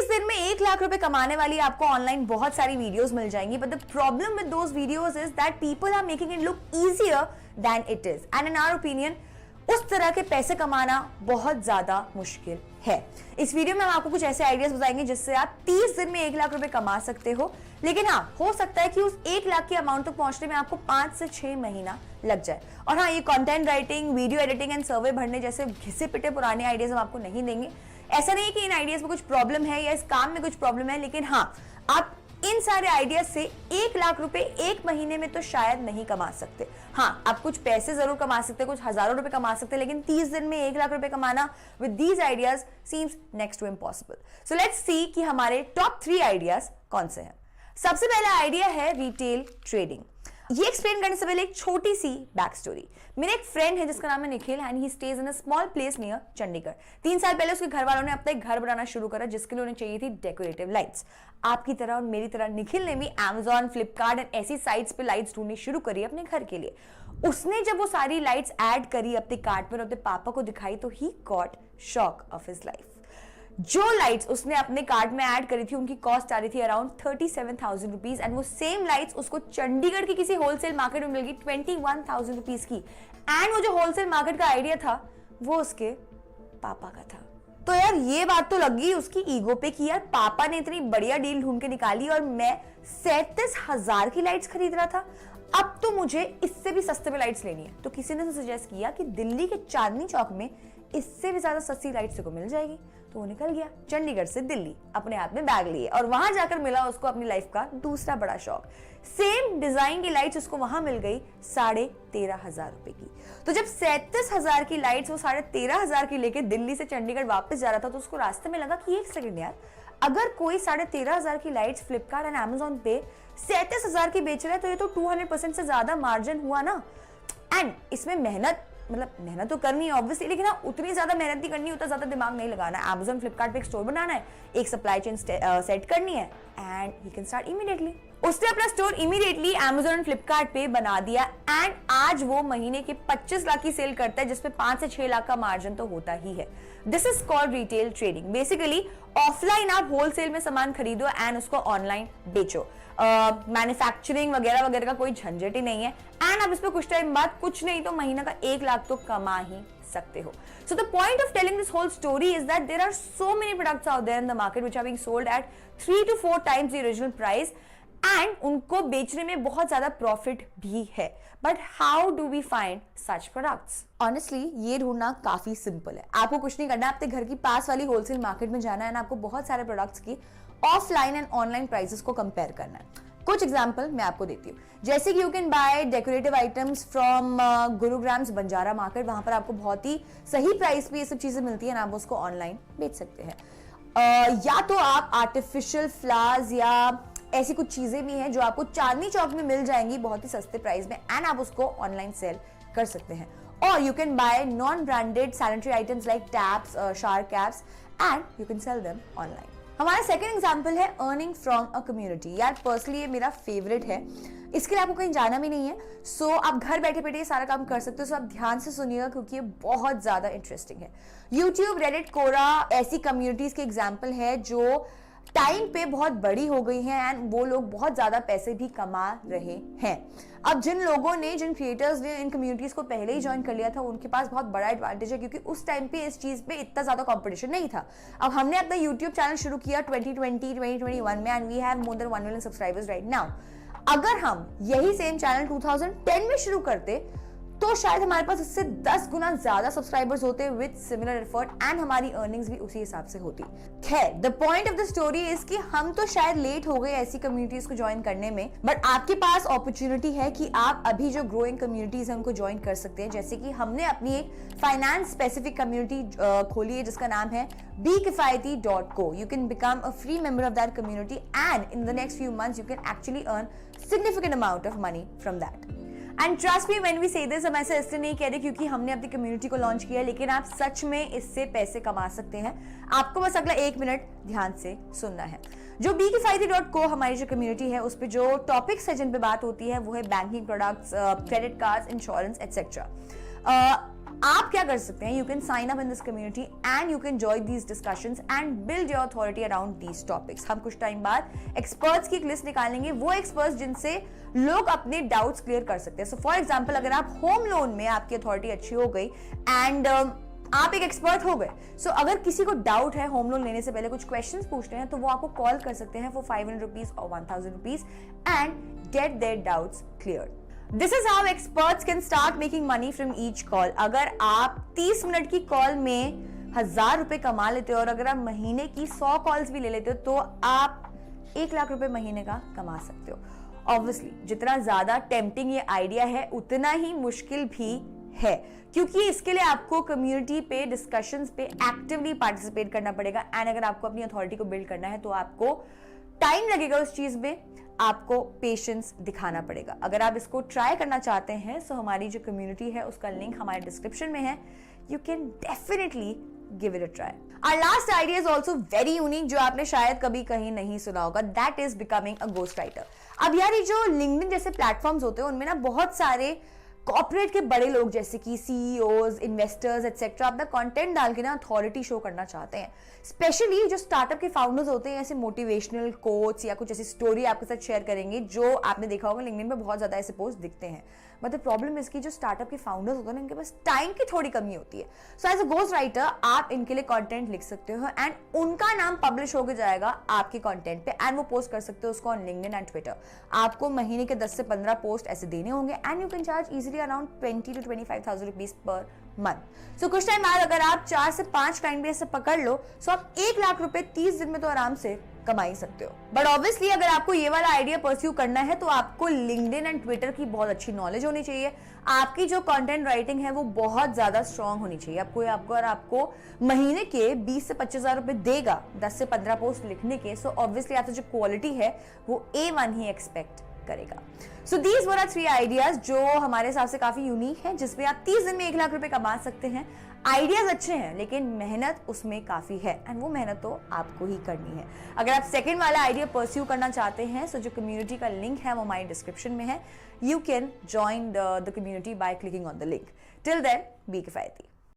30 दिन में 1 लाख रुपए कमाने वाली आपको ऑनलाइन बहुत सारी वीडियोस मिल जाएंगी, but the problem with those videos is that people are making it look easier than it is, and in our opinion उस तरह के पैसे कमाना बहुत ज्यादा मुश्किल है। इस वीडियो में हम आपको कुछ ऐसे आइडियाज बताएंगे जिससे आप 30 दिन में 1 लाख रुपए कमा सकते हो, लेकिन हाँ, हो सकता है कि उस 1 लाख की अमाउंट तक पहुंचने में आपको 5 से 6 महीना लग जाए। और हाँ, ये content writing, video editing and सर्वे भरने जैसे घिसे पिटे पुराने आइडियाज हम आपको नहीं देंगे। ऐसा नहीं है कि इन आइडियाज में कुछ प्रॉब्लम है या इस काम में कुछ प्रॉब्लम है, लेकिन हाँ, आप इन सारे आइडियाज से 1 लाख रुपए 1 महीने में तो शायद नहीं कमा सकते। हाँ, आप कुछ पैसे जरूर कमा सकते, कुछ हजारों रुपए कमा सकते, लेकिन 30 दिन में 1 लाख रुपए कमाना with these ideas seems next to impossible. So let's see कि हमारे टॉप 3 आइडियाज कौन से हैं। सबसे पहला आइडिया है रिटेल ट्रेडिंग। ये एक्सप्लेन करने से पहले एक छोटी सी बैक स्टोरी। मेरा एक फ्रेंड है जिसका नाम है Nikhil and he stage in a small place near Chandigarh. 3 साल पहले उसके घर वालों ने अपना एक घर बनाना शुरू करा जिसके लिए उन्हें चाहिए थी डेकोरेटिव लाइट्स। आपकी तरह और मेरी तरह निखिल ने भी Amazon, फ्लिपकार्ट एंड ऐसी साइट्स पे लाइट्स ढूंढनी शुरू करी अपने घर के लिए। उसने जब वो सारी लाइट्स ऐड करी अपने कार्ट में और अपने पापा को दिखाई तो he got shock of his life. जो लाइट्स उसने अपने कार्ड में ऐड करी थी उनकी कॉस्ट आ रही थी अराउंड 37,000 रुपीज, एंड वो सेम लाइट्स उसको चंडीगढ़ की किसी होलसेल मार्केट में मिल गई 21,000 रुपीज की। एंड वो जो होलसेल मार्केट का आइडिया था वो उसके पापा का था। तो यार ये बात तो लगी उसकी ईगो पे कि यार पापा ने इतनी बढ़िया डील ढूंढ के निकाली और मैं 37,000 की लाइट्स खरीद रहा था, अब तो मुझे इससे भी सस्ते में लाइट्स लेनी है। तो किसी ने सजेस्ट किया कि दिल्ली के चांदनी चौक में इससे भी ज्यादा सस्ती लाइट्स को मिल जाएगी। तो वो निकल गया चंडीगढ़ से दिल्ली अपने हाथ में बैग लिए और वहां जाकर मिला उसको अपनी लाइफ का दूसरा बड़ा शौक। सेम डिजाइन की लाइट्स उसको वहां मिल गई 13,500 रुपए की। तो जब 37,000 की लाइट्स वो 13,500 की लेके दिल्ली से चंडीगढ़ वापस जा रहा था तो उसको रास्ते में लगा कि एक सेकंड यार, अगर कोई 13,500 की लाइट्स फ्लिपकार्ट एंड Amazon पे 37,000 की बेच रहा है तो ये तो 200% से ज्यादा मार्जिन हुआ ना। एंड इसमें मेहनत तो करनी है ऑब्वियसली, लेकिन हाँ, उतनी ज्यादा मेहनत नहीं करनी, उतना ज्यादा दिमाग नहीं लगाना है। Amazon, फ्लिपकार्ट पे एक स्टोर बनाना है, एक सप्लाई चेन सेट करनी है and he can start immediately. उसने अपना स्टोर इमीडिएटली Amazon और फ्लिपकार्ट पे बना दिया एंड आज वो महीने के 25 लाख की सेल करता है जिसमें 5 से 6 लाख का मार्जिन तो होता ही है। This is called retail trading. Basically offline आप होलसेल में सामान खरीदो एंड उसको ऑनलाइन बेचो। मैन्युफैक्चरिंग वगैरह वगैरह का कोई झंझट ही नहीं है एंड आप इस पर कुछ टाइम बाद कुछ नहीं तो महीना का 1 लाख तो कमा ही सकते हो। So the point of telling this whole story is that there are so many products out there in the market which are being sold at 3 to 4 times the original price and उनको बेचने में बहुत ज्यादा profit भी है। But how do we find such products? Honestly, ये ढूंढना काफी सिंपल है। आपको कुछ नहीं करना, आपके घर की पास वाली होलसेल मार्केट में जाना है और आपको बहुत सारे प्रोडक्ट्स की ऑफलाइन एंड ऑनलाइन प्राइसेस को कंपेयर करना है। कुछ एग्जाम्पल मैं आपको देती हूँ, जैसे कि you can buy decorative items from Gurugram's Banjara market. वहां पर आपको बहुत ही सही प्राइस पे ये सब चीजें मिलती है, आप उसको ऑनलाइन बेच सकते हैं। या तो आप आर्टिफिशियल फ्लावर्स या ऐसी कुछ चीजें भी हैं जो आपको चांदनी चौक में मिल जाएंगी बहुत ही सस्ते प्राइस में एंड आप उसको ऑनलाइन सेल कर सकते हैं। और you can bye non branded sanitary items like taps, shower caps and you can sell them online. हमारा सेकंड एग्जांपल है अर्निंग फ्रॉम अ कम्युनिटी। यार पर्सनली ये मेरा फेवरेट है, इसके लिए आपको कहीं जाना भी नहीं है। सो आप घर बैठे बैठे ये सारा काम कर सकते हो। सो आप ध्यान से सुनिएगा क्योंकि ये बहुत ज्यादा इंटरेस्टिंग है। यूट्यूब, रेडिट, कोरा ऐसी कम्युनिटीज के एग्जाम्पल है जो टाइम पे बहुत बड़ी हो गई हैं एंड वो लोग बहुत ज्यादा पैसे भी कमा रहे हैं। अब जिन क्रिएटर्स ने इन कम्युनिटीज को पहले ही ज्वाइन कर लिया था उनके पास बहुत बड़ा एडवांटेज है क्योंकि उस टाइम पे इस चीज पे इतना ज्यादा कंपटीशन नहीं था। अब हमने अपना यूट्यूब चैनल शुरू किया 2020-2021 में and we have more than 1 million subscribers right now. अगर हम यही सेम चैनल 2010 में शुरू करते तो शायद हमारे पास इससे 10 गुना ज्यादा सब्सक्राइबर्स होते विद सिमिलर एफर्ट एंड हमारी अर्निंग्स भी उसी हिसाब से होती। खैर, the point of the story is कि हम तो शायद लेट हो गए ऐसी कम्युनिटीज को ज्वाइन करने में, बट आपके पास अपॉर्चुनिटी है कि आप अभी जो ग्रोइंग कम्युनिटीज हैं उनको ज्वाइन कर सकते हैं। जैसे कि हमने अपनी एक फाइनेंस स्पेसिफिक कम्युनिटी खोली है जिसका नाम है BeKifayati.co. You can become a free member of that community and in the next few months you can actually earn significant amount of money from that. And trust me when we say this, हम ऐसा इसलिए नहीं कह रहे क्योंकि हमने अपनी community को लॉन्च किया, लेकिन आप सच में इससे पैसे कमा सकते हैं। आपको बस अगला 1 मिनट ध्यान से सुनना है। जो BeKifayati.co हमारी जो कम्युनिटी है उस पर जो टॉपिक्स है जिन पे बात होती है वो है banking products, credit cards, insurance etcetera. आप क्या कर सकते हैं, you can sign up in this community and you can join these discussions and build your authority around these topics. हम कुछ टाइम बाद एक्सपर्ट्स की एक लिस्ट निकालेंगे, वो एक्सपर्ट्स जिनसे लोग अपने डाउट्स क्लियर कर सकते हैं। सो फॉर एग्जाम्पल, अगर आप होम लोन में आपकी अथॉरिटी अच्छी हो गई एंड आप एक एक्सपर्ट हो गए, सो अगर किसी को डाउट है होम लोन लेने से पहले कुछ क्वेश्चंस पूछने हैं, तो वो आपको कॉल कर सकते हैं फॉर 500 रुपीज और 1000 rupees and get their doubts clear. This is how experts can start making money from each call. अगर आप 30 मिनट की कॉल में 1000 रुपए कमा लेते हो और अगर आप महीने की 100 कॉल्स भी ले लेते हो तो आप 1 लाख रुपए महीने का कमा सकते हो। ऑब्वियसली जितना ज्यादा टेम्पटिंग ये आइडिया है उतना ही मुश्किल भी है, क्योंकि इसके लिए आपको कम्युनिटी पे डिस्कशंस पे एक्टिवली पार्टिसिपेट करना पड़ेगा एंड अगर आपको अपनी अथॉरिटी को बिल्ड करना है तो आपको टाइम लगेगा उस चीज में, आपको पेशेंस दिखाना पड़ेगा। अगर आप इसको ट्राई करना चाहते हैं तो हमारी जो कम्युनिटी है उसका लिंक हमारे डिस्क्रिप्शन में है, you can definitely give it a try. Our last idea is also very unique, जो आपने शायद कभी कहीं नहीं सुना होगा, that is becoming a ghost writer। अब यार ये जो लिंक्डइन जैसे प्लेटफॉर्म्स होते हैं उनमें ना बहुत सारे कॉर्पोरेट के बड़े लोग जैसे कि सीईओज, इन्वेस्टर्स एटसेट्रा अपना कंटेंट डाल के ना अथॉरिटी शो करना चाहते हैं। स्पेशली जो स्टार्टअप के फाउंडर्स होते हैं ऐसे मोटिवेशनल कोट्स या कुछ ऐसी स्टोरी आपके साथ शेयर करेंगे, जो आपने देखा होगा लिंक्डइन पे बहुत ज्यादा ऐसे पोस्ट दिखते हैं। बट द प्रॉब्लम इसकी जो स्टार्टअप के फाउंडर्स होते हैं इनके पास टाइम की थोड़ी कमी होती है। So as a ghost writer आप इनके लिए कंटेंट लिख सकते हो एंड उनका नाम पब्लिश होकर जाएगा आपके कंटेंट पे एंड वो पोस्ट कर सकते हो उसको ऑन लिंक्डइन एंड ट्विटर। आपको महीने के 10 से 15 पोस्ट ऐसे देने होंगे and you can charge easily around 20 to 25,000 rupees per month. So कुछ टाइम बाद अगर आप 4 से 5 क्लाइंट भी ऐसे पकड़ लो सो आप 1 लाख रुपए 30 दिन में तो आराम से कमा ही सकते हो। बट ऑब्वियसली अगर आपको ये वाला आइडिया परस्यू करना है तो आपको लिंक्डइन एंड ट्विटर की बहुत अच्छी नॉलेज होनी चाहिए। आपकी जो कंटेंट राइटिंग है वो बहुत ज्यादा स्ट्रांग होनी चाहिए। आपको महीने के 20 से 25,000 रुपए देगा 10 से 15 पोस्ट लिखने के, सो ऑब्वियसली आपसे जो क्वालिटी है वो A1 ही एक्सपेक्ट करेगा। So these were are 3 ideas जो हमारे हिसाब से काफी यूनिक है, जिसमें आप 30 दिन में 1 लाख रुपए कमा सकते हैं। आइडियाज अच्छे हैं लेकिन मेहनत उसमें काफी है एंड वो मेहनत तो आपको ही करनी है। अगर आप सेकंड वाला आइडिया परस्यू करना चाहते हैं सो जो कम्युनिटी का लिंक है वो हमारे डिस्क्रिप्शन में है। You can join the community by clicking on the link. Till then be किफायती।